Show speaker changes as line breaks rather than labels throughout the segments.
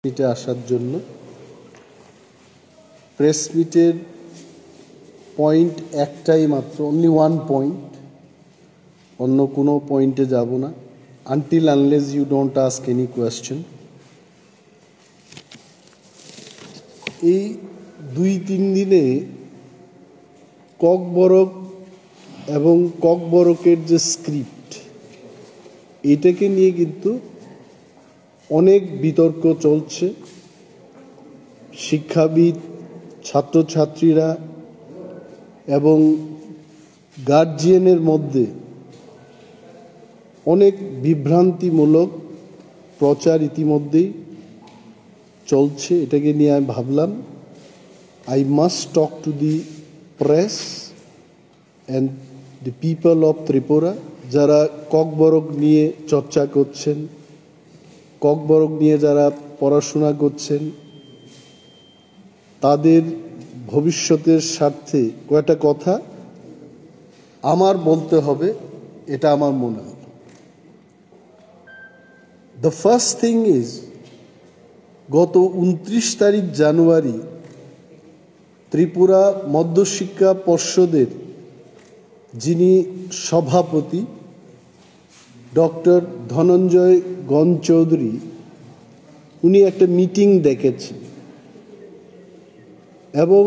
মিটে আসার জন্য। প্রেস মিটের পয়েন্ট একটাই মাত্র, অনলি ওয়ান পয়েন্ট, অন্য কোনো পয়েন্টে যাব না, until unless you don't ask any question. এই 2-3 দিনে ককবরক এবং ককবরকের যে স্ক্রিপ্ট, এটাকে নিয়ে কিন্তু অনেক বিতর্ক চলছে। শিক্ষাবিদ, ছাত্রছাত্রীরা এবং গার্জিয়ানের মধ্যে অনেক বিভ্রান্তিমূলক প্রচার ইতিমধ্যেই চলছে। এটাকে নিয়ে আমি ভাবলাম I must talk to the press and the people of Tripura, যারা ককবরক নিয়ে চর্চা করছেন, ককবরক নিয়ে যারা পড়াশোনা করছেন, তাদের ভবিষ্যতের স্বার্থে কয়েকটা কথা আমার বলতে হবে, এটা আমার মনে হয়। দ্য ফার্স্ট থিং ইজ, গত 29 তারিখ জানুয়ারি ত্রিপুরা মধ্যশিক্ষা পর্ষদের যিনি সভাপতি ডক্টর ধনঞ্জয় গণ চৌধুরী, উনি একটা মিটিং ডেকেছেন এবং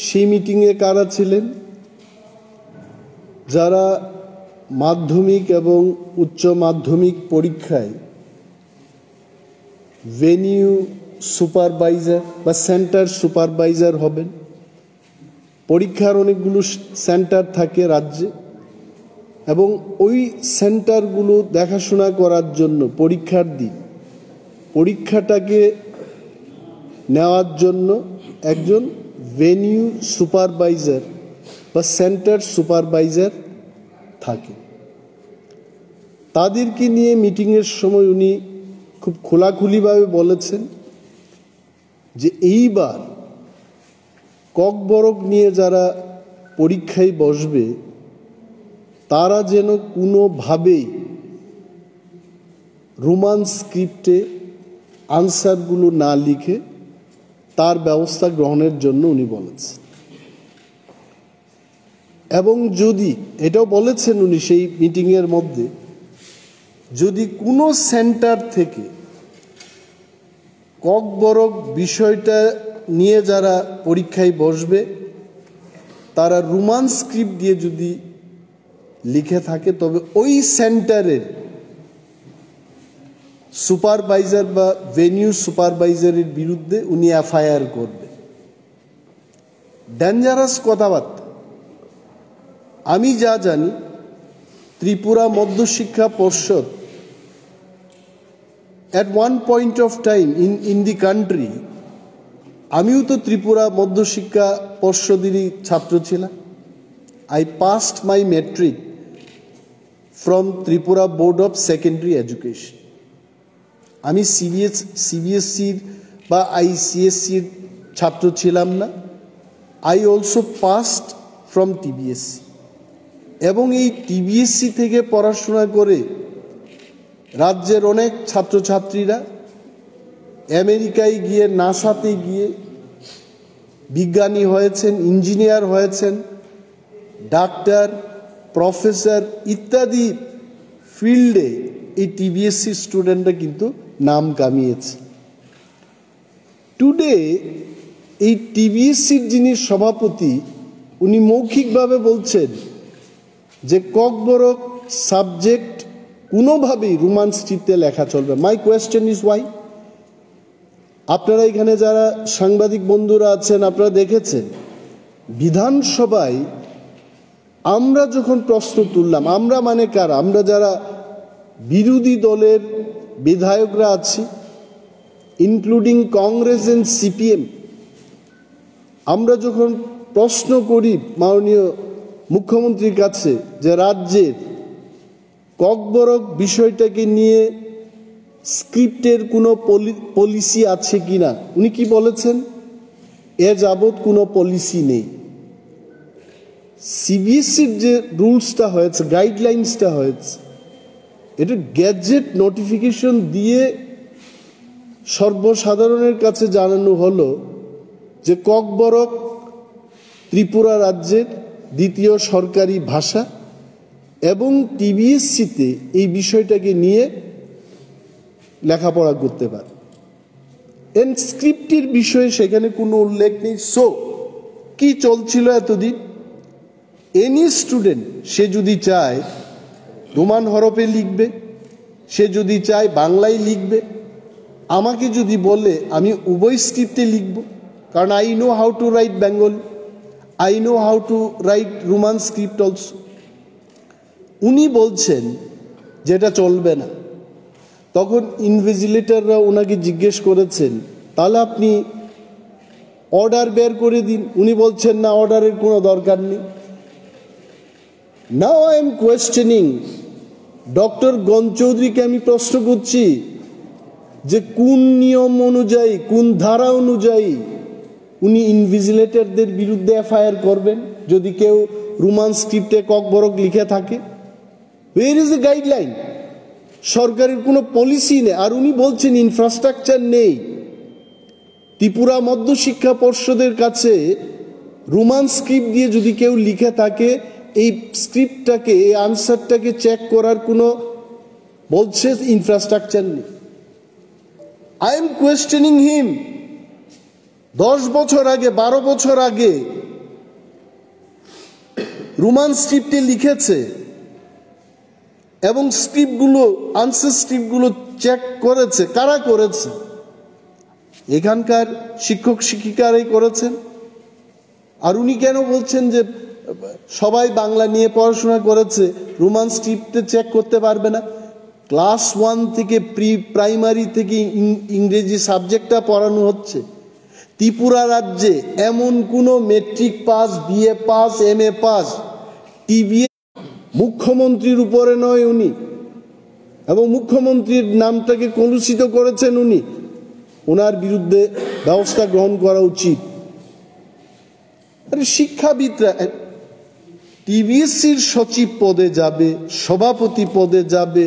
সেই মিটিংয়ে কারা ছিলেন? যারা মাধ্যমিক এবং উচ্চ মাধ্যমিক পরীক্ষায় ভেনিউ সুপারভাইজার বা সেন্টার সুপারভাইজার হবেন। পরীক্ষার অনেকগুলো সেন্টার থাকে রাজ্যে, এবং ওই সেন্টারগুলো দেখাশোনা করার জন্য পরীক্ষার দিন পরীক্ষাটাকে নেওয়ার জন্য একজন ভেনিউ সুপারভাইজার বা সেন্টার সুপারভাইজার থাকে। তাদেরকে নিয়ে মিটিংয়ের সময় উনি খুব খোলাখুলিভাবে বলেছেন যে এইবার ককবরক নিয়ে যারা পরীক্ষায় বসবে, তারা যেন কোনোভাবেই রোমান স্ক্রিপ্টে আনসারগুলো না লিখে তার ব্যবস্থা গ্রহণের জন্য উনি বলেছেন। এবং যদি, এটাও বলেছেন উনি সেই মিটিংয়ের মধ্যে, যদি কোনো সেন্টার থেকে ককবরক বিষয়টা নিয়ে যারা পরীক্ষায় বসবে, তারা রোমান স্ক্রিপ্ট দিয়ে যদি লিখে থাকে, তবে ওই সেন্টারের সুপারভাইজার বা ভেনিউ সুপারভাইজারের বিরুদ্ধে উনি এফআইআর করবেন। ডেঞ্জারাস কথাবার্তা। আমি যা জানি, ত্রিপুরা মধ্যশিক্ষা পর্ষদ at one point of time in the country, আমিও তো ত্রিপুরা মধ্যশিক্ষা পর্ষদেরই ছাত্র ছিলাম। I passed my metric from Tripura Board of Secondary Education. আমি সিবিএসসির বা আইসিএসসির ছাত্র ছিলাম না। I also passed from TBSC, এবং এই টিবিএসসি থেকে পড়াশোনা করে রাজ্যের অনেক ছাত্রছাত্রীরা আমেরিকায় গিয়ে, নাসাতে গিয়ে বিজ্ঞানী হয়েছেন, ইঞ্জিনিয়ার হয়েছেন, ডাক্তার, প্রফেসর ইত্যাদি ফিল্ডে এই টিবিএসসি স্টুডেন্টরা কিন্তু নাম কামিয়েছে। টুডে এই টিবিএসসির যিনি সভাপতি, উনি মৌখিকভাবে বলছেন যে ককবরক সাবজেক্ট কোনোভাবেই রোমান স্ক্রিপ্টে লেখা চলবে। My question is Y? আপনারা এখানে যারা সাংবাদিক বন্ধুরা আছেন, আপনারা দেখেছেন বিধানসভায় আমরা যখন প্রশ্ন তুললাম, আমরা মানে কারা? আমরা যারা বিরোধী দলের বিধায়করা আছি, ইনক্লুডিং কংগ্রেস এন্ড সিপিএম, আমরা যখন প্রশ্ন করি মাননীয় মুখ্যমন্ত্রীর কাছে যে রাজ্যের ককবরক বিষয়টাকে নিয়ে স্ক্রিপ্টের কোনো পলিসি আছে কিনা, উনি কি বলেছেন? এ যাবৎ কোনো পলিসি নেই। সিবিএসসির যে রুলসটা হয়েছে, গাইডলাইন্সটা হয়েছে, এটা গ্যাজেট নোটিফিকেশন দিয়ে সর্বসাধারণের কাছে জানানো হলো যে ককবরক ত্রিপুরা রাজ্যের দ্বিতীয় সরকারি ভাষা এবং টিবিএসসিতে এই বিষয়টাকে নিয়ে লেখাপড়া করতে পারে। স্ক্রিপ্টের বিষয়ে সেখানে কোনো উল্লেখ নেই। সো কি চলছিল এতদিন? এনি স্টুডেন্ট সে যদি চায় রোমান হরফে লিখবে, সে যদি চায় বাংলায় লিখবে। আমাকে যদি বলে আমি উভয় স্ক্রিপ্টে লিখব, কারণ I know how to right Bengali, I know how to right Roman script also. উনি বলছেন যেটা চলবে না। তখন ইনভিজিলেটররা ওনাকে জিজ্ঞেস করেছেন তাহলে আপনি অর্ডার বের করে দিন। উনি বলছেন না, অর্ডারের কোনো দরকার নেই। Now I am questioning doctor গণচৌধুরীকে, আমি প্রশ্ন করছি যে কোন নিয়ম অনুযায়ী, কোন ধারা অনুযায়ী উনি ইনভিজিলেটরদের বিরুদ্ধে এফআইআর করবেন যদি কেউ রোমান স্ক্রিপ্টে ককবরক লিখে থাকে? ওয়ের ইজ এ গাইডলাইন? সরকারের কোনো পলিসি নেই। আর উনি বলছেন ইনফ্রাস্ট্রাকচার নেই। ত্রিপুরা মধ্যশিক্ষা পর্ষদের কাছে রোমান স্ক্রিপ্ট দিয়ে যদি কেউ লিখে থাকে, এই স্ক্রিপ্টটাকে, এই আনসারটাকে চেক করার কোনো, বলছে ইনফ্রাস্ট্রাকচার নেই। আই এম কোয়েশ্চেনিং হিম। 10 বছর আগে, 12 বছর আগে রোমান স্ক্রিপ্টে লিখেছে এবং স্ক্রিপ্টগুলো, আনসার স্ক্রিপ্টগুলো চেক করেছে। কারা করেছে? এখানকার শিক্ষক শিক্ষিকারাই করেছেন। আর উনি কেন বলছেন যে সবাই বাংলা নিয়ে পড়াশোনা করেছে, রোমান স্ক্রিপ্টে চেক করতে পারবে না? ক্লাস 1 থেকে প্রাইমারি থেকে ইংরেজি সাবজেক্টটা পড়ানো হচ্ছে। ত্রিপুরা রাজ্যে এমন কোনো matric pass, BA pass, MA pass টিবিএ মুখ্যমন্ত্রীর উপরে নয় উনি, এবং মুখ্যমন্ত্রীর নামটাকে কলুষিত করেছেন উনি। ওনার বিরুদ্ধে ব্যবস্থা গ্রহণ করা উচিত। আরে শিক্ষাবিদরা টিবিএসসির সচিব পদে যাবে, সভাপতি পদে যাবে,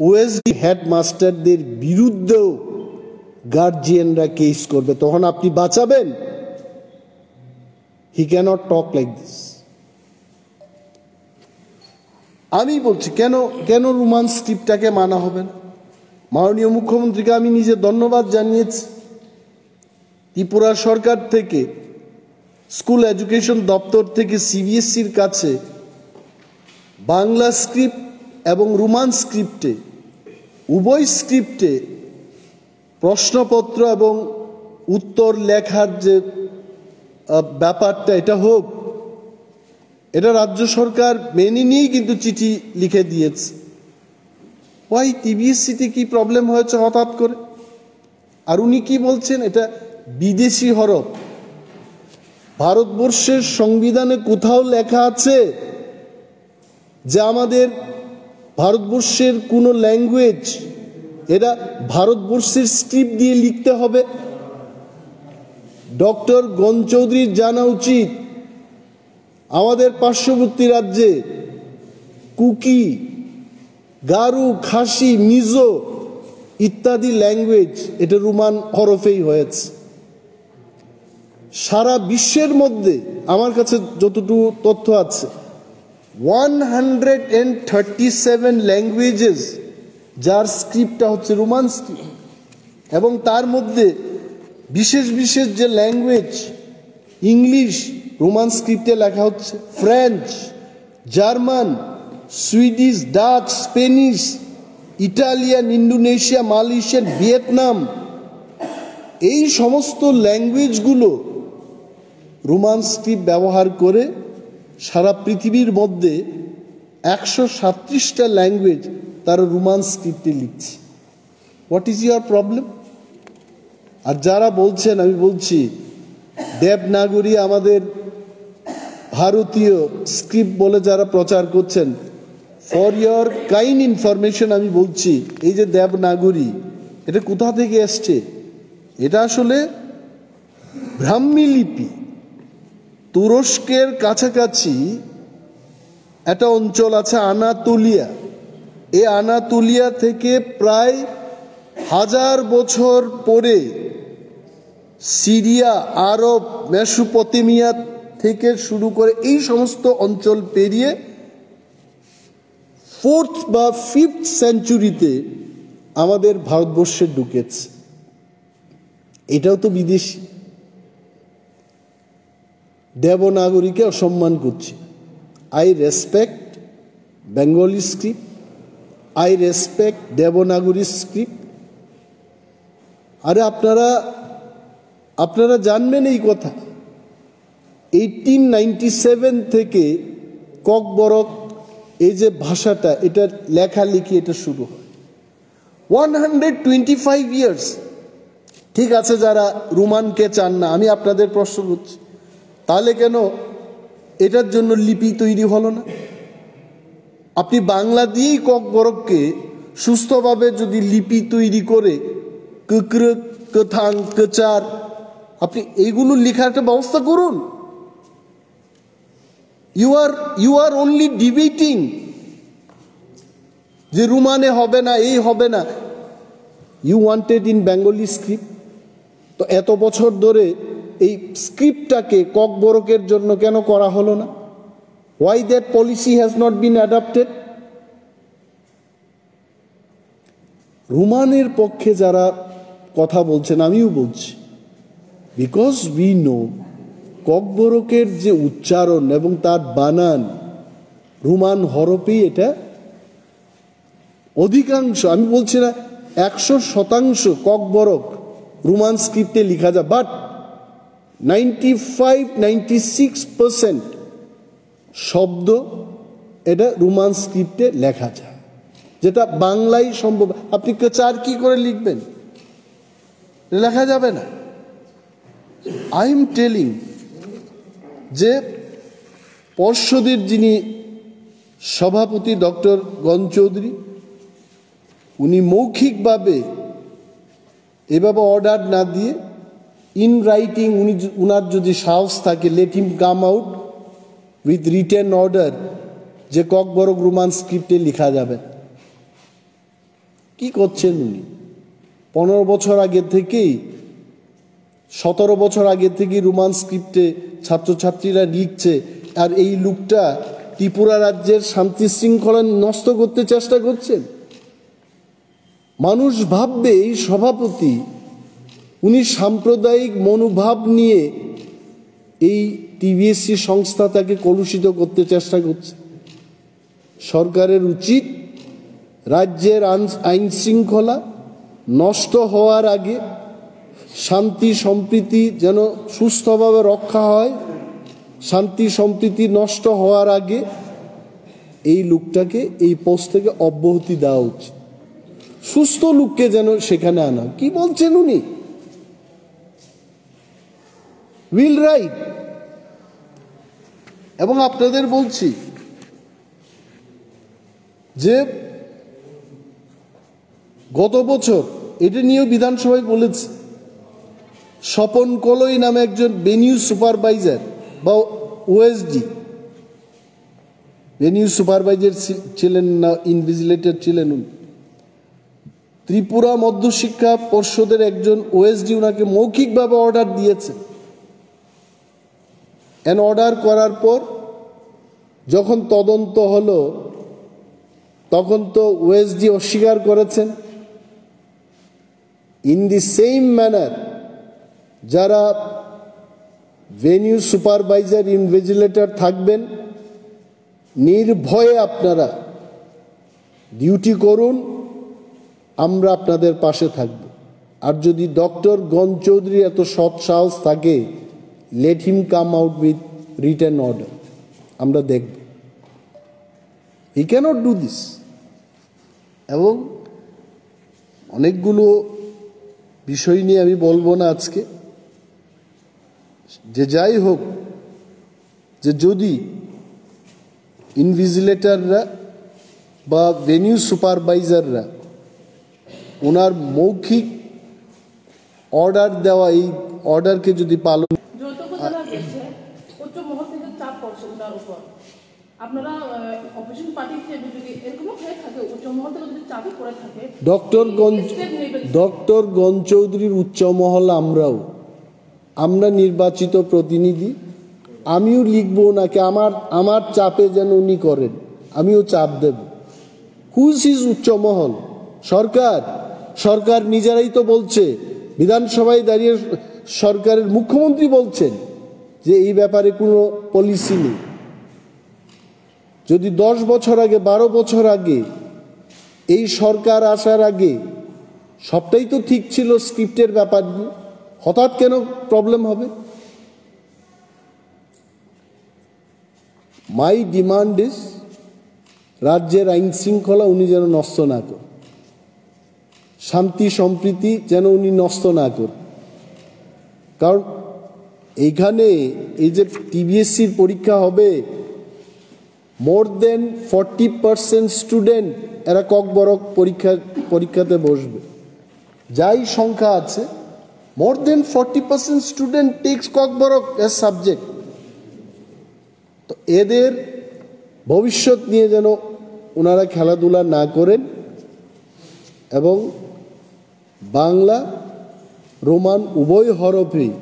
ওএসডি হেডমাস্টারদের বিরুদ্ধেও গার্জিয়ানরা কেস করবে। তখন আপনি বাঁচাবেন? হি ক্যানট টক লাইক দিস। আমি বলছি কেন রোমান স্ক্রিপ্টটাকে মানা হবে না? মাননীয় মুখ্যমন্ত্রীকে আমি নিজে ধন্যবাদ জানিয়েছি। ত্রিপুরা সরকার থেকে, স্কুল এডুকেশন দপ্তর থেকে সিবিএসসির কাছে বাংলা স্ক্রিপ্ট এবং রোমান স্ক্রিপ্টে, উভয় স্ক্রিপ্টে প্রশ্নপত্র এবং উত্তর লেখার যে ব্যাপারটা, এটা হোক। এটা রাজ্য সরকার মেনে নিয়েই কিন্তু চিঠি লিখে দিয়েছে। ওই টিবিএসসিতে কি প্রবলেম হয়েছে হঠাৎ করে? আর উনি কি বলছেন? এটা বিদেশি হরফ। ভারতবর্ষের সংবিধানে কোথাও লেখা আছে যে আমাদের ভারতবর্ষের কোনো ল্যাঙ্গুয়েজ এটা ভারতবর্ষের স্ক্রিপ্ট দিয়ে লিখতে হবে? ডক্টর গণচৌধুরীর জানা উচিত আমাদের পার্শ্ববর্তী রাজ্যে কুকি, গারু, খাসি, মিজো ইত্যাদি ল্যাঙ্গুয়েজ এটা রোমান হরফেই হয়েছে। সারা বিশ্বের মধ্যে আমার কাছে যতটুকু তথ্য আছে 137 ল্যাঙ্গুয়েজেস যার স্ক্রিপ্টটা হচ্ছে রোমান স্ক্রিপ্ট, এবং তার মধ্যে বিশেষ বিশেষ যে ল্যাঙ্গুয়েজ, ইংলিশ রোমান স্ক্রিপ্টে লেখা হচ্ছে, French, German, Swedish, Dutch, Spanish, Italian, Indonesia, Malaysian, Vietnam, এই সমস্ত ল্যাঙ্গুয়েজগুলো রোমান স্ক্রিপ্ট ব্যবহার করে সারা পৃথিবীর মধ্যে 137টা ল্যাঙ্গুয়েজ তারা রোমান স্ক্রিপ্টে লিখছে। What is your problem? আর যারা বলছেন, আমি বলছি দেবনাগরী আমাদের ভারতীয় স্ক্রিপ্ট বলে যারা প্রচার করছেন, ফর ইয়োর কাইন্ড ইনফরমেশন আমি বলছি, এই যে দেবনাগরী এটা কোথা থেকে এসছে? এটা আসলে ব্রাহ্মী লিপি। তুরস্কের কাছাকাছি একটা অঞ্চল আছে আনাতোলিয়া, এই আনাতোলিয়া থেকে প্রায় হাজার বছর পরে সিরিয়া, আরব, মেসোপটেমিয়া থেকে শুরু করে এই সমস্ত অঞ্চল পেরিয়ে 4th বা 5th সেঞ্চুরিতে আমাদের ভারতবর্ষে ঢুকেছে। এটাও তো বিদেশি। দেবনাগরীকে অসম্মান করছি। I respect Bengali script, I respect Devanagari script. আরে আপনারা জানবেন এই কথা, 1897 থেকে ককবরক এই যে ভাষাটা, এটা লেখালেখি এটা শুরু হয়। 125 ইয়ার্স। ঠিক আছে, যারা রোমানকে চান না, আমি আপনাদের প্রশ্ন করছি, তাহলে কেন এটার জন্য লিপি তৈরি হলো না? আপনি বাংলা দিয়েই ককবরককে সুস্থভাবে যদি লিপি তৈরি করে কুকর, কথাং, কচার, আপনি এইগুলো লেখার একটা ব্যবস্থা করুন। ইউ আর অনলি ডিবেটিং যে রোমানে হবে না, এই হবে না। You wanted in Bengali script. তো এত বছর ধরে এই স্ক্রিপ্টটাকে ককবরকের জন্য কেন করা হলো না? Why that policy has not been adopted? রোমানের পক্ষে যারা কথা বলছেন, আমিও বলছি, বিকজ উই নো ককবরকের যে উচ্চারণ এবং তার বানান রোমান হরফেই এটা অধিকাংশ, আমি বলছি না 100% ককবরক রোমান স্ক্রিপ্টে লেখা যায়, বাট 95-96% শব্দ এটা রোমান স্ক্রিপ্টে লেখা যায়, যেটা বাংলায় সম্ভব। আপনি চার কি করে লিখবেন? লেখা যাবে না। আই এম টেলিং যে পর্ষদের যিনি সভাপতি ডক্টর গণ চৌধুরী, উনি মৌখিকভাবে এভাবে অর্ডার না দিয়ে ইন রাইটিং, উনার যদি সাহস থাকে, let him come out with written order যে ককবরক রোমান স্ক্রিপ্টে লেখা যাবে। কি করছেন উনি? 15 বছর আগে থেকেই, 17 বছর আগে থেকেই রোমান স্ক্রিপ্টে ছাত্রছাত্রীরা লিখছে, আর এই লোকটা ত্রিপুরা রাজ্যের শান্তি শৃঙ্খলা নষ্ট করতে চেষ্টা করছেন। মানুষ ভাববে এই সভাপতি, উনি সাম্প্রদায়িক মনোভাব নিয়ে এই টিবিএসসি সংস্থা তাকে কলুষিত করতে চেষ্টা করছে। সরকারের উচিত রাজ্যের আইন শৃঙ্খলা নষ্ট হওয়ার আগে, শান্তি সম্প্রীতি যেন সুস্থভাবে রক্ষা হয়, শান্তি সম্প্রীতি নষ্ট হওয়ার আগে এই লোকটাকে এই পোস্ট থেকে অব্যাহতি দেওয়া উচিত। সুস্থ লোককে যেন সেখানে আনা। কি বলছেন উনি? Will write. এবং আপনাদের বলছি যে গত বছর এটা নিয়েও বিধানসভায় বলেছে, স্বপন কলই নামে একজন ভেনিউ সুপারভাইজার বা ওএসডি, ভেনিউ সুপারভাইজার ছিলেন না, ইনভিজিলেটর ছিলেন উনি, ত্রিপুরা মধ্যশিক্ষা পর্ষদের একজন ওএসডি ওনাকে মৌখিকভাবে অর্ডার দিয়েছে। অর্ডার করার পর যখন তদন্ত হলো, তখন তো ওএসডি অস্বীকার করেছেন। ইন দি সেম ম্যানার যারা ভেনিউ সুপারভাইজার, ইনভিজিলেটর থাকবেন, নির্ভয়ে আপনারা ডিউটি করুন, আমরা আপনাদের পাশে থাকব। আর যদি ডক্টর গণ চৌধুরী এত সৎ সাহস থাকে, let him come out with written order, আমরা দেখব। He cannot do this. এবং অনেকগুলো বিষয় নিয়ে আমি বলবো না আজকে, যে যাই হোক, যে যদি ইনভিজিলেটররা বা ভেনিউ সুপারভাইজাররা ওনার মৌখিক অর্ডার দেওয়া এই অর্ডারকে যদি পালন,
আপনারা অপোজিশন পার্টি হিসেবে যদি এরকমও হয়ে থাকে উচ্চ মহল থেকে যদি চাপে পড়ে থাকে
ডক্টর গণ চৌধুরীর উচ্চ মহল আমরা নির্বাচিত প্রতিনিধি, আমিও লিখবো নাকি আমার চাপে যেন উনি করেন, আমিও চাপ দেব। হুজ ইজ উচ্চ মহল? সরকার নিজেরাই তো বলছে, বিধানসভায় দাঁড়িয়ে সরকারের মুখ্যমন্ত্রী বলছেন যে এই ব্যাপারে কোনো পলিসি নেই। যদি 10 বছর আগে 12 বছর আগে এই সরকার আসার আগে সবটাই তো ঠিক ছিল স্ক্রিপ্টের ব্যাপার নিয়ে, হঠাৎ কেন প্রবলেম হবে? মাই ডিমান্ড ইজ রাজ্যের আইন শৃঙ্খলা উনি যেন নষ্ট না করেন, শান্তি সম্প্রীতি যেন উনি নষ্ট না করেন। কারণ এইখানে এই যে টিবিএসসির পরীক্ষা হবে, মোর দেন 40% স্টুডেন্ট এরা ককবরক পরীক্ষাতে বসবে। যাই সংখ্যা আছে, more than 40% student takes Kokborok as subject. তো এদের ভবিষ্যৎ নিয়ে যেন ওনারা খেলাধুলা না করেন এবং বাংলা রোমান উভয় হরফেই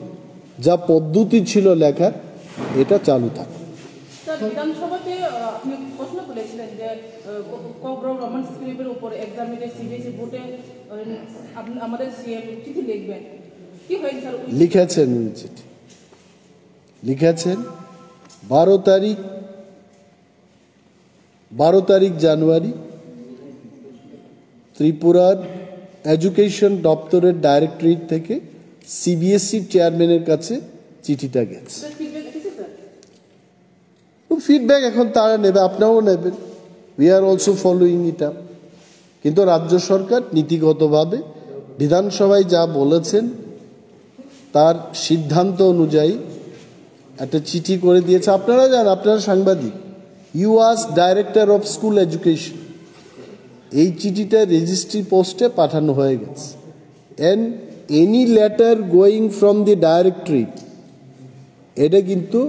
যা পদ্ধতি ছিল লেখার এটা চালু থাকে।
বিধানসভাতে আপনি প্রশ্ন তুলেছিলেন যে রোমান স্ক্রিপ্টের উপর এক্সামিনে সিবিএসই বোর্ডে আমাদের সিএম চিঠি লিখবেন, কি হয়েছে স্যার?
লিখেছেন উনি চিঠি, লিখেছেন 12 তারিখ জানুয়ারি ত্রিপুরার এডুকেশন দপ্তরের ডাইরেক্টরেট থেকে সিবিএসই চেয়ারম্যানের কাছে চিঠিটা গেছে। ফিডব্যাক এখন তারা নেবে, আপনারাও নেবেন, we are also following it up. কিন্তু রাজ্য সরকার নীতিগতভাবে বিধানসভায় যা বলেছেন তার সিদ্ধান্ত অনুযায়ী একটা চিঠি করে দিয়েছে। আপনারা জানেন, আপনারা সাংবাদিক, you was director of school education, এই চিঠিটা রেজিস্ট্রি পোস্টে পাঠানো হয়ে গেছে। And any letter going from the directorate, এটা কিন্তু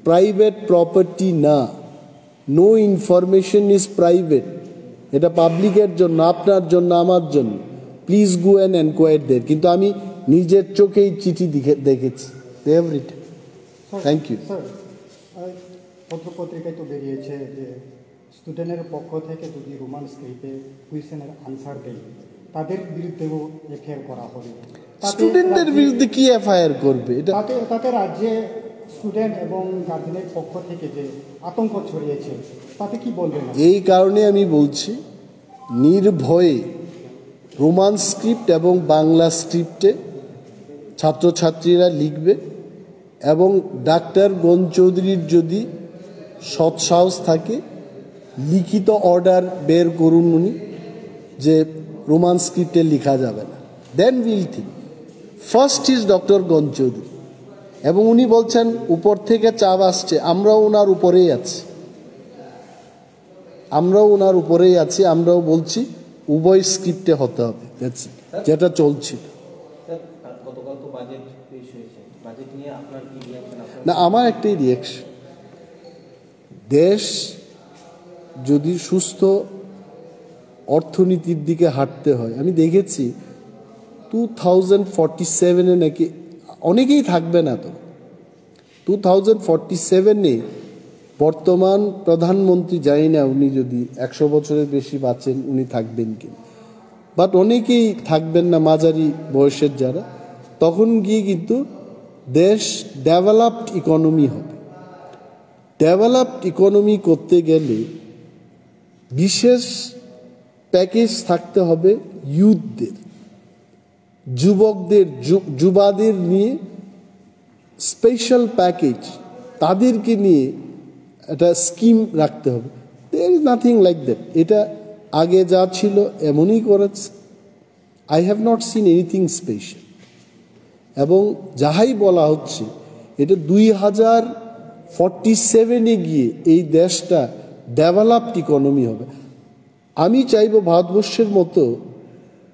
প্রাইভেট প্রপার্টি না, নো ইনফরমেশন ইজ প্রাইভেট, এটা পাবলিকের জন্য, আপনার জন্য, আমার জন্য। Please go and enquire there. কিন্তু আমি নিজের চোখেই চিঠি দেখেছি, they have written. Thank you.
Sir, পত্রপত্রিকায় তো বেরিয়েছে যে স্টুডেন্টের পক্ষ থেকে যদি রোমান স্ক্রিপ্টে কুয়েশনের আনসার দেয় তাদের বিরুদ্ধেও এফআইআর করা হবে।
স্টুডেন্টদের বিরুদ্ধে কি এফআইআর করবে? এটা
তাতে রাজ্যে স্টুডেন্ট এবং গার্জেনের পক্ষ থেকে যে আতঙ্ক ছড়িয়েছে তাতে কি বলবেন?
এই কারণে আমি বলছি, নির্ভয়ে রোমান স্ক্রিপ্ট এবং বাংলা স্ক্রিপ্টে ছাত্রছাত্রীরা লিখবে এবং ডাক্তার গণ চৌধুরীর যদি সৎসাহস থাকে লিখিত অর্ডার বের করুন উনি যে রোমান স্ক্রিপ্টে লেখা যাবে না, then will think. First is doctor Gana Chowdhury, এবং উনি বলছেন উপর থেকে চাপ আসছে, আমরাও ওনার উপরেই আছি, আমরাও বলছি উভয় স্ক্রিপ্টে হতে হবে, যেটা চলছিল। না, আমার একটাই রিয়াকশন, দেশ যদি সুস্থ অর্থনীতির দিকে হাঁটতে হয়, আমি দেখেছি 2047 নাকি অনেকেই থাকবে না, তো 2047 বর্তমান প্রধানমন্ত্রী, জানি না উনি যদি 100 বছরের বেশি বাঁচেন উনি থাকবেন কিনা, বাট অনেকেই থাকবেন না মাঝারি বয়সের যারা, তখন গিয়ে কিন্তু দেশ ডেভেলপড ইকোনমি হবে। ডেভেলপড ইকোনমি করতে গেলে বিশেষ প্যাকেজ থাকতে হবে ইউথদের, যুবকদের, যুবাদের নিয়ে স্পেশাল প্যাকেজ, তাদেরকে নিয়ে একটা স্কিম রাখতে হবে। There is nothing like that. এটা আগে যা ছিল এমনই করেছে। I have not seen anything special. এবং যাহাই বলা হচ্ছে এটা 2047 গিয়ে এই দেশটা ডেভেলপড ইকোনমি হবে। আমি চাইব ভারতবর্ষের মতো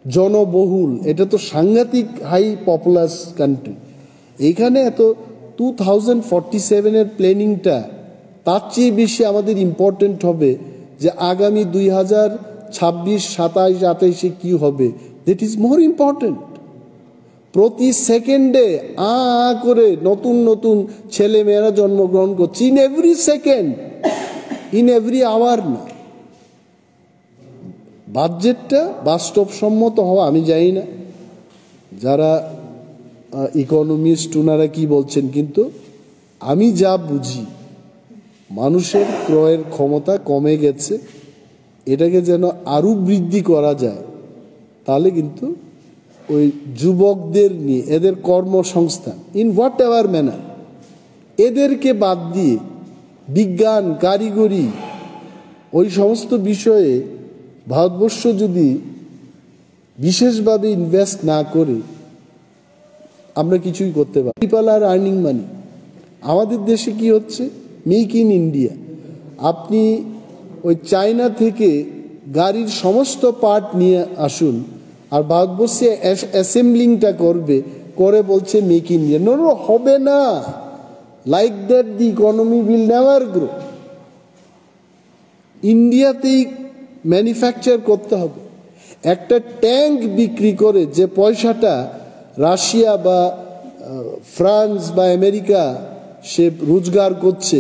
জনবহুল, এটা তো সাংঘাতিক হাই পপুলাস কান্ট্রি, এইখানে এত 2047 প্ল্যানিংটা তার চেয়ে বেশি আমাদের ইম্পর্টেন্ট হবে যে আগামী 2026, 27, 28-এ কী হবে, দ্যাট ইজ মোর ইম্পর্টেন্ট। প্রতি সেকেন্ডে করে নতুন নতুন ছেলে মেয়েরা জন্মগ্রহণ করছে, in every second, in every hour না। বাজেটটা বাস্তবসম্মত হওয়া, আমি জানি না যারা ইকোনমিস্ট ওনারা কি বলছেন, কিন্তু আমি যা বুঝি মানুষের ক্রয়ের ক্ষমতা কমে গেছে, এটাকে যেন আরও বৃদ্ধি করা যায়, তাহলে কিন্তু ওই যুবকদের নিয়ে এদের কর্মসংস্থান ইন হোয়াট এভার ম্যানার, এদেরকে বাদ দিয়ে বিজ্ঞান, কারিগরি, ওই সমস্ত বিষয়ে ভারতবর্ষ যদি বিশেষভাবে ইনভেস্ট না করে আমরা কিছুই করতে পারি। পিপল আর আর্নিং মানি। আমাদের দেশে কি হচ্ছে, মেক ইন ইন্ডিয়া। আপনি ওই চায়না থেকে গাড়ির সমস্ত পার্ট নিয়ে আসুন, আর ভারতবর্ষে অ্যাসেম্বলিংটা করে বলছে মেক ইন ইন্ডিয়া। নো, হবে না। Like that the economy will never grow. ইন্ডিয়াতেই ম্যানুফ্যাকচার করতে হবে। একটা ট্যাঙ্ক বিক্রি করে যে পয়সাটা রাশিয়া বা ফ্রান্স বা আমেরিকা সে রোজগার করছে,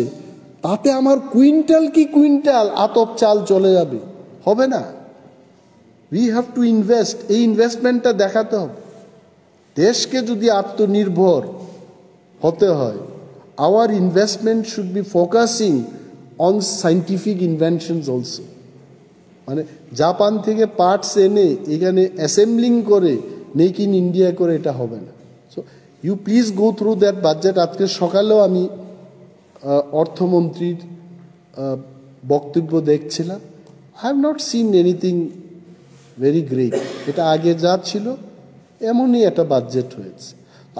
তাতে আমার কুইন্টাল কি কুইন্টাল আতপ চাল চলে যাবে, হবে না। We have to invest. এই ইনভেস্টমেন্টটা দেখাতে হবে। দেশকে যদি আত্মনির্ভর হতে হয়, our investment should be focusing on scientific inventions also. মানে জাপান থেকে পার্টস এনে এখানে অ্যাসেম্বলিং করে মেক ইন ইন্ডিয়া করে এটা হবে না। So you please go through that budget. আজকে সকালেও আমি অর্থমন্ত্রীর বক্তব্য দেখছিলাম। I have not seen anything very great. এটা আগে যা ছিল এমনই একটা বাজেট হয়েছে।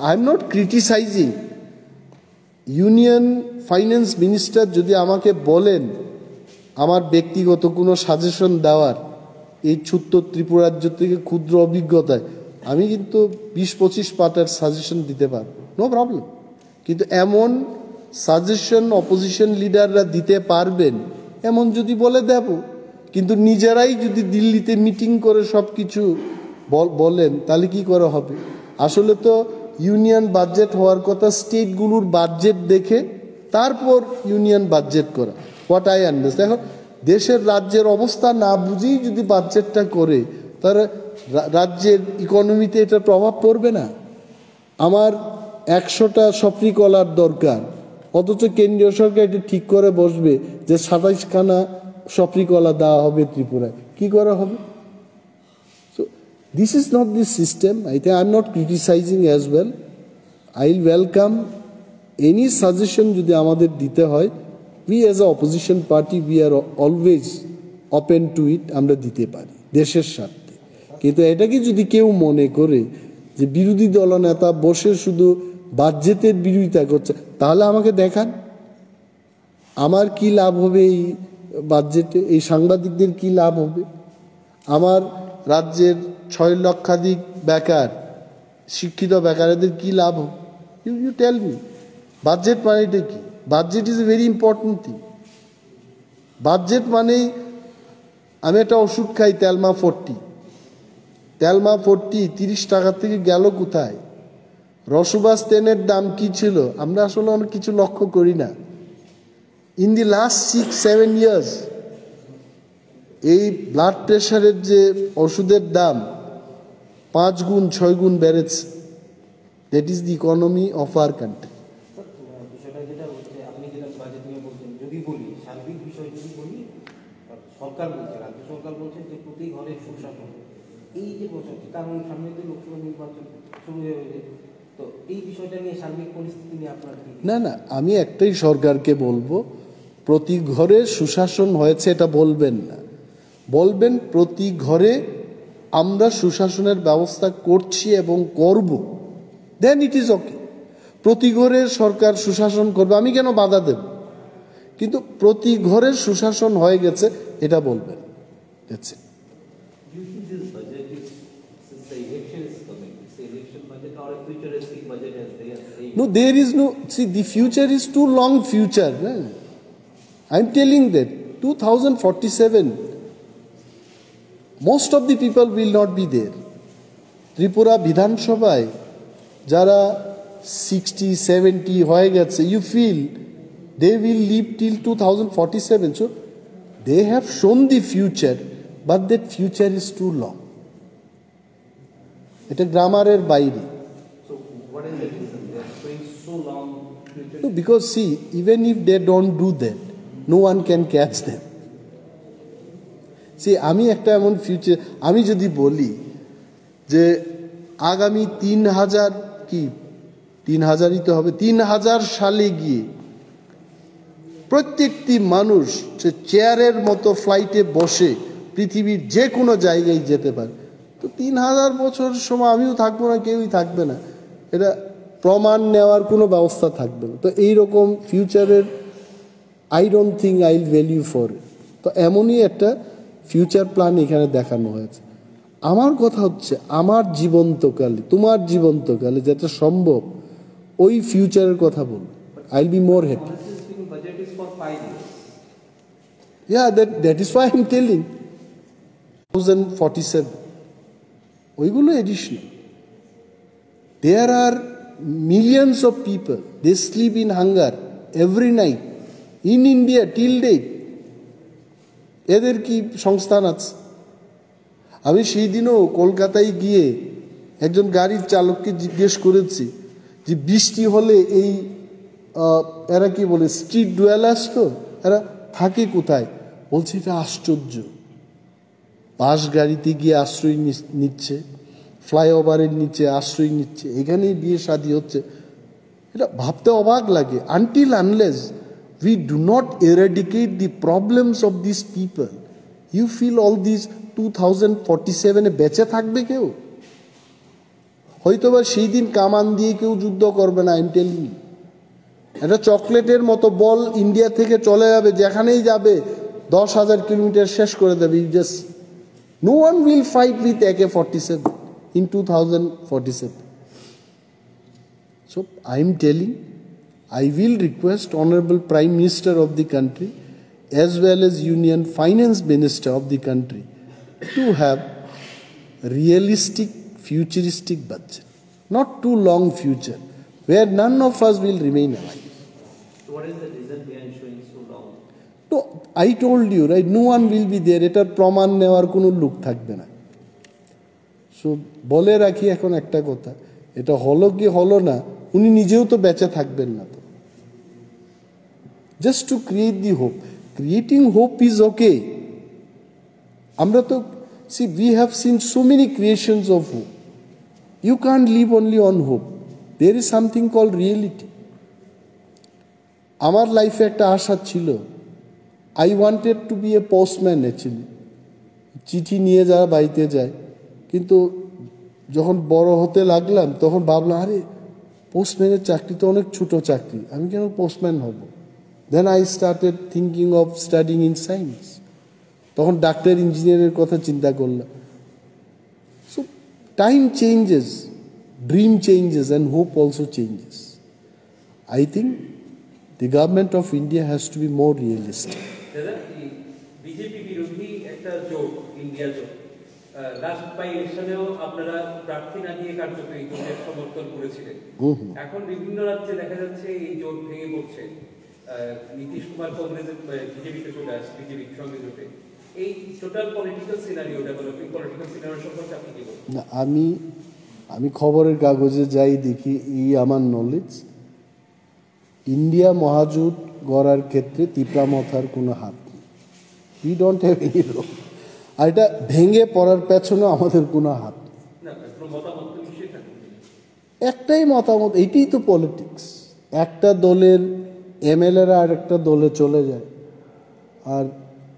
I am not criticising. Union finance minister যদি আমাকে বলেন আমার ব্যক্তিগত কোনো সাজেশন দেওয়ার, এই ছোট্ট ত্রিপুরাজ্য থেকে ক্ষুদ্র অভিজ্ঞতায়, আমি কিন্তু 20-25 পার্টের সাজেশন দিতে পারব, নো প্রবলেম। কিন্তু এমন সাজেশন অপোজিশন লিডাররা দিতে পারবেন এমন যদি বলে দেব, কিন্তু নিজেরাই যদি দিল্লিতে মিটিং করে সব কিছু বলেন, তাহলে কি করে হবে? আসলে তো ইউনিয়ন বাজেট হওয়ার কথা স্টেটগুলোর বাজেট দেখে তারপর ইউনিয়ন বাজেট করা। হোয়াট আই আন্ডারস্ট্যান্ড, দেখো দেশের রাজ্যের অবস্থা না বুঝেই যদি বাজেটটা করে, তাহলে রাজ্যের ইকোনমিতে এটা প্রভাব পড়বে না। আমার 100টা সফরি কলার দরকার, অথচ কেন্দ্রীয় সরকার এটা ঠিক করে বসবে যে 27খানা সফরি কলা দেওয়া হবে ত্রিপুরায়, কি করা হবে? So this is not this system. I am not criticising as well. I will welcome any suggestion যদি আমাদের দিতে হয়। We as a opposition party we are always open to it, আমরা দিতে পারি দেশের স্বার্থে। কিন্তু এটাকে যদি কেউ মনে করে যে বিরোধী দলনেতা বসে শুধু বাজেটের বিরোধিতা করছে, তাহলে আমাকে দেখান আমার কি লাভ হবে এই বাজেটে, এই সাংবাদিকদের কি লাভ হবে, আমার রাজ্যের 6 লক্ষাধিক বেকার, শিক্ষিত বেকারদের কি লাভ হবে? You tell me. বাজেট মানেটা কি? Budget is a very important thing. Budget মানেই আমি একটা ওষুধ খাই তেলমা 40, 30 টাকা থেকে গেল কোথায়? রসবাস তেলের দাম কি ছিল আমরা আসলে অনেক কিছু লক্ষ্য করি না। ইন দি লাস্ট 6-7 ইয়ার্স এই ব্লাড প্রেশারের যে ওষুধের দাম 5 গুণ 6 গুণ বেড়েছে। That is the economy of our country.
বিষয়টা যেটা হচ্ছে, আপনি যেটা বাজেট নিয়ে বলছেন, যদি বলি সার্বিক বিষয়, যদি বলি সরকার বলছে, রাজ্য সরকার বলছে যে প্রতি ঘরে সুশাসন, এই যে বছরটি, কারণ সামনে তো লোকসভা নির্বাচন শুরু হয়ে গেছে, তো এই বিষয়টা নিয়ে সার্বিক পরিস্থিতি নিয়ে আপনার কি?
না, আমি একটাই সরকারকে বলবো, প্রতি ঘরে সুশাসন হয়েছে এটা বলবেন না, বলবেন প্রতি ঘরে আমরা সুশাসনের ব্যবস্থা করছি এবং করব, দেন ইট ইজ ওকে। প্রতি ঘরে সরকার সুশাসন করবে, আমি কেন বাধা দেব? কিন্তু প্রতি ঘরে সুশাসন হয়ে গেছে এটা বলবেন। That's it.
Do you think this budget is, since the election is coming, it's the election budget or a futuristic budget as they are saying?
No, there is no, see the future is too long future. I'm telling that 2047, most of the people will not be there. Tripura বিধানসভায় যারা 60-70 হয়ে গেছে, you feel they will live till 2047. So they have shown the future, but that future is too long. এটা গ্রামারের বাইরে।
So what is the reason they are showing so long future?
No, because see, even if they don't do that, no one can catch them. See, আমি একটা এমন future, আমি যদি বলি যে আগামী 3000ই তো হবে, 3000 সালে গিয়ে প্রত্যেকটি মানুষ সে চেয়ারের মতো ফ্লাইটে বসে পৃথিবীর যে কোনো জায়গায় যেতে পারে, তো 3000 বছর সময় আমিও থাকবো না, কেউই থাকবে না, এটা প্রমাণ নেওয়ার কোনো ব্যবস্থা থাকবে না। তো এইরকম ফিউচারের I don't think I will value for it. তো এমনই একটা ফিউচার প্ল্যান এখানে দেখানো হয়েছে। আমার কথা হচ্ছে আমার জীবন্তকালে, তোমার জীবন্তকালে যেটা সম্ভব ওই ফিউচারের কথা বলবো, I will be more happy.
Honestly speaking, budget is for 5 years.
Yeah, that is why I'm telling 2047 ওইগুলো additional. There are millions of people, they sleep in hunger every night in India till date. এদের কি সংস্থান আছে? আমি সেই দিনও কলকাতায় গিয়ে একজন গাড়ির চালককে জিজ্ঞেস করেছি যে বৃষ্টি হলে এই এরা কি বলে স্ট্রিট ডুয়েলার্স, তো এরা থাকে কোথায়? বলছে এটা আশ্চর্য, বাস গাড়িতে গিয়ে আশ্রয় নিচ্ছে, ফ্লাইওভারের নিচে আশ্রয় নিচ্ছে, এখানেই বিয়ে শাদী হচ্ছে। এটা ভাবতে অবাক লাগে। Until unless we do not eradicate the problems of these people, you feel all these 2047 বেঁচে থাকবে কেউ? হয়তোবা সেই দিন কামান দিয়ে কেউ যুদ্ধ করবে না। আইম টেলিং ইউ, একটা চকলেটের মতো বল ইন্ডিয়া থেকে চলে যাবে, যেখানেই যাবে 10,000 কিলোমিটার শেষ করে দেবে। You just no one will fight with AK-47 in 2047. So I am telling, I will request Honorable Prime Minister of the country as well as Union Finance Minister of the country to have realistic futuristic budget, not too long future where none of us will remain alive.
So what is the reason behind showing so long?
No, I told you, right, no one will be there, এটার প্রমাণ নেওয়ার কোনো লোক থাকবে না। So বলে রাখি এখন একটা কথা, এটা হলো কি হলো না, উনি নিজেও তো বেঁচে থাকবেন না। তো just to create the hope, creating hope is okay. আমরা তো see we have seen so many creations of hope. You can't live only on hope, there is something called reality. আমার লাইফে একটা আশা ছিল, I wanted to be a postman actually, চিঠি নিয়ে যারা বাড়িতে যায়। কিন্তু যখন বড় হতে লাগলাম তখন ভাবলাম, আরে পোস্টম্যানের চাকরি তো অনেক ছোট চাকরি, আমি কেন পোস্টম্যান হব? Then I started thinking of studying in science. তখন ডাক্তার ইঞ্জিনিয়ারের কথা চিন্তা করলাম। So time changes, dream changes and hope also changes. I think the government of India has to be more realistic.
দাদা, বিজেপি বিরোধী একটা জোট, ইন্ডিয়া জোট, লাস্ট বাই ইলেকশনেও আপনারা প্রার্থী না দিয়ে কার্যত এই জোটের সমর্থন করেছিলেন। এখন বিভিন্ন রাজ্যে দেখা যাচ্ছে এই জোট ভেঙে পড়ছে, নীতিশ কুমার কংগ্রেসের বিজেপিতে চলে আসছে, বিজেপির সঙ্গে জোটে। এই total political scenario, developing political scenario সম্পর্কে আপনি কি বলবেন?
না, আমি খবরের কাগজে যাই দেখি, এই আমার নলেজ, ইন্ডিয়া মহাজোট গড়ার ক্ষেত্রে তিপ্রামথার কোনো হাত নেই। We don't have any role. আর এটা ভেঙে পড়ার পেছনেও আমাদের কোনো হাত নেই। একটাই মতামত, এইটাই তো পলিটিক্স। একটা দলের এমএলএরা আর একটা দলে চলে যায়, আর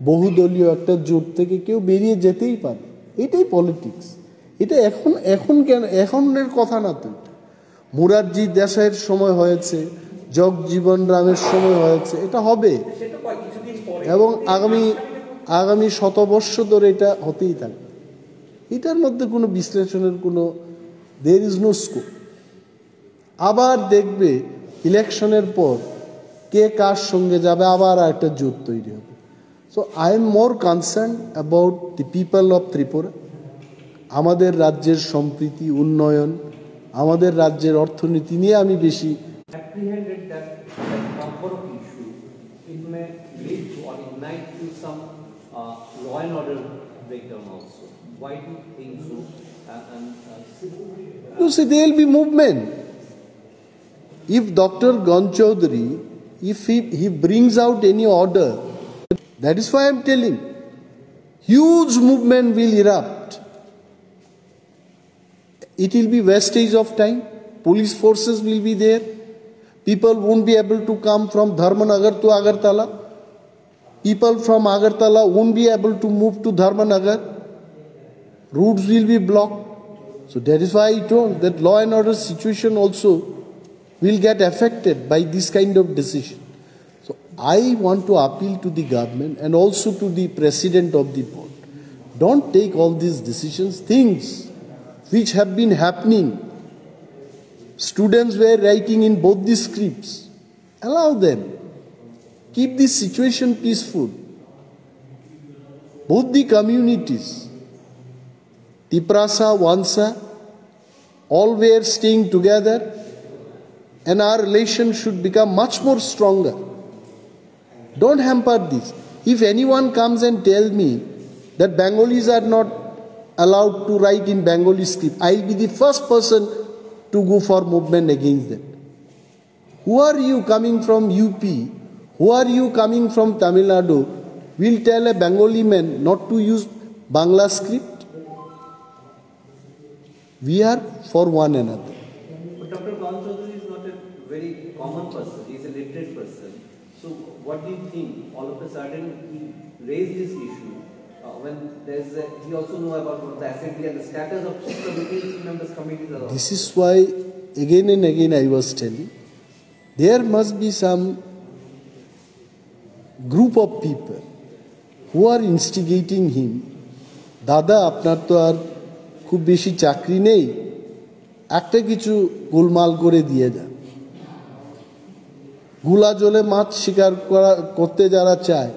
বহুদলীয় একটা জোট থেকে কেউ বেরিয়ে যেতেই পারে, এটাই পলিটিক্স। এটা এখন কেন, এখনের কথা না তো। মুরারজি দেশাইয়ের সময় হয়েছে, জগজীবন রামের সময় হয়েছে, এটা হবে এবং আগামী শতবর্ষ ধরে এটা হতেই থাকবে। এটার মধ্যে কোনো বিশ্লেষণের কোনো দেয়ার ইজ নো স্কোপ। আবার দেখবে ইলেকশনের পর কে কার সঙ্গে যাবে, আবার একটা জোট তৈরি হবে। So I am more concern about the people of Tripura. আমাদের রাজ্যের সম্প্রীতি, উন্নয়ন, আমাদের রাজ্যের অর্থনীতি নিয়ে আমি বেশি
apprehended that number of issues, it may lead to or ignite to some law and order breakdown also. Why do you think so?
You see, there will be movement. If Dr. Gan Chaudhary, if he brings out any order, that is why I am telling, huge movement will erupt. It will be wastage of time. Police forces will be there. People won't be able to come from Dharmanagar to Agartala. People from Agartala won't be able to move to Dharmanagar. Routes will be blocked. So that is why I told that law and order situation also will get affected by this kind of decision. So I want to appeal to the government and also to the president of the board. Don't take all these decisions, things which have been happening. Students were writing in both the scripts. Allow them. Keep this situation peaceful. Both the communities, Tiprasa, Wansa, all were staying together, and our relation should become much more stronger. Don't hamper this. If anyone comes and tells me that Bengalis are not allowed to write in Bengali script, I'll be the first person to go for movement against them. Who are you coming from UP? Who are you coming from Tamil Nadu? Will tell a Bengali man not to use Bangla script? We are for one another.
But Dr. Gan Chaudhary is not a very common person. He is a literate person. So what do you think? All of a sudden he raised this issue when he also know about the assembly and the status of committees, members committees.
This is why again and again I was telling, there must be some group of people who are instigating him. Dada, আপনার তো আর খুব বেশি চাকরি নেই, একটা কিছু গোলমাল করে দিয়ে যান। গুলা জলে মাছ শিকার করতে যারা চায়,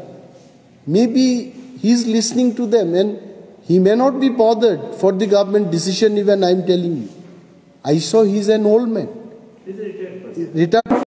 maybe he is listening to them and he may not be bothered for the government decision. Even I am telling you, I saw he is an old man.
He is a retired person.
Retired